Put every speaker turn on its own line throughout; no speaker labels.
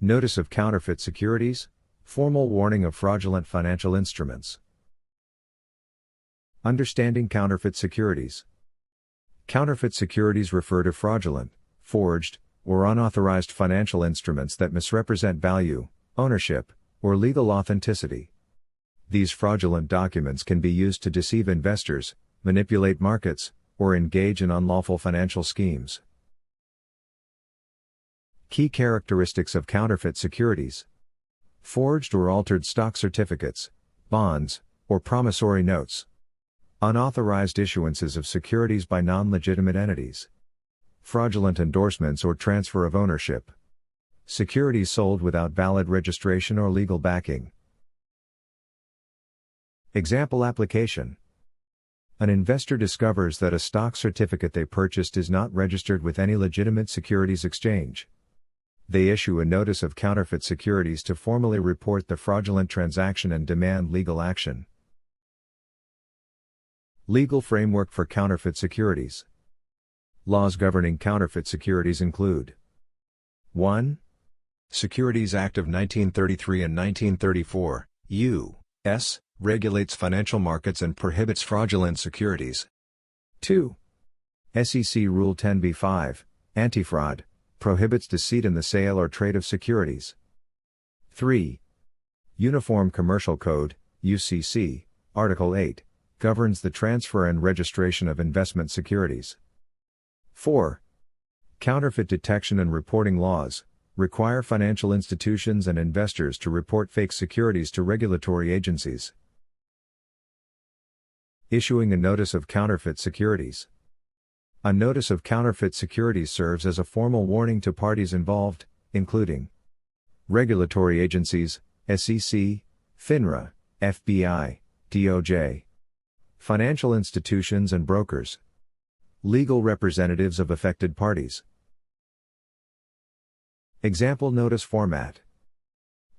Notice of Counterfeit Securities, formal warning of fraudulent financial instruments. Understanding counterfeit securities. Counterfeit securities refer to fraudulent, forged, or unauthorized financial instruments that misrepresent value, ownership, or legal authenticity. These fraudulent documents can be used to deceive investors, manipulate markets, or engage in unlawful financial schemes. Key characteristics of counterfeit securities: forged or altered stock certificates, bonds, or promissory notes. Unauthorized issuances of securities by non-legitimate entities. Fraudulent endorsements or transfer of ownership. Securities sold without valid registration or legal backing. Example application: an investor discovers that a stock certificate they purchased is not registered with any legitimate securities exchange. They issue a notice of counterfeit securities to formally report the fraudulent transaction and demand legal action. Legal framework for counterfeit securities. Laws governing counterfeit securities include: 1. Securities Act of 1933 and 1934, U.S., regulates financial markets and prohibits fraudulent securities. 2. SEC Rule 10b-5, Anti-Fraud, prohibits deceit in the sale or trade of securities. 3. Uniform Commercial Code, UCC, Article 8, governs the transfer and registration of investment securities. 4. Counterfeit detection and reporting laws require financial institutions and investors to report fake securities to regulatory agencies. Issuing a notice of counterfeit securities. A notice of counterfeit securities serves as a formal warning to parties involved, including regulatory agencies, SEC, FINRA, FBI, DOJ, financial institutions and brokers, legal representatives of affected parties. Example notice format: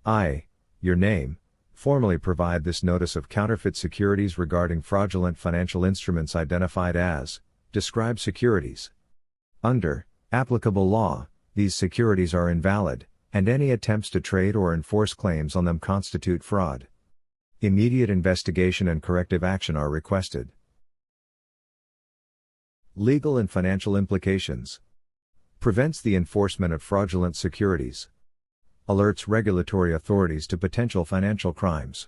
I, your name, formally provide this notice of counterfeit securities regarding fraudulent financial instruments identified as described securities. Under applicable law, these securities are invalid, and any attempts to trade or enforce claims on them constitute fraud. Immediate investigation and corrective action are requested. Legal and financial implications: prevents the enforcement of fraudulent securities, alerts regulatory authorities to potential financial crimes,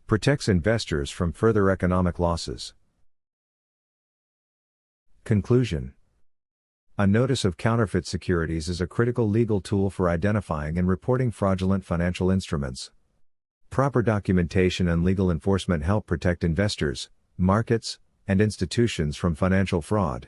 protects investors from further economic losses. Conclusion: a notice of counterfeit securities is a critical legal tool for identifying and reporting fraudulent financial instruments. Proper documentation and legal enforcement help protect investors, markets, and institutions from financial fraud.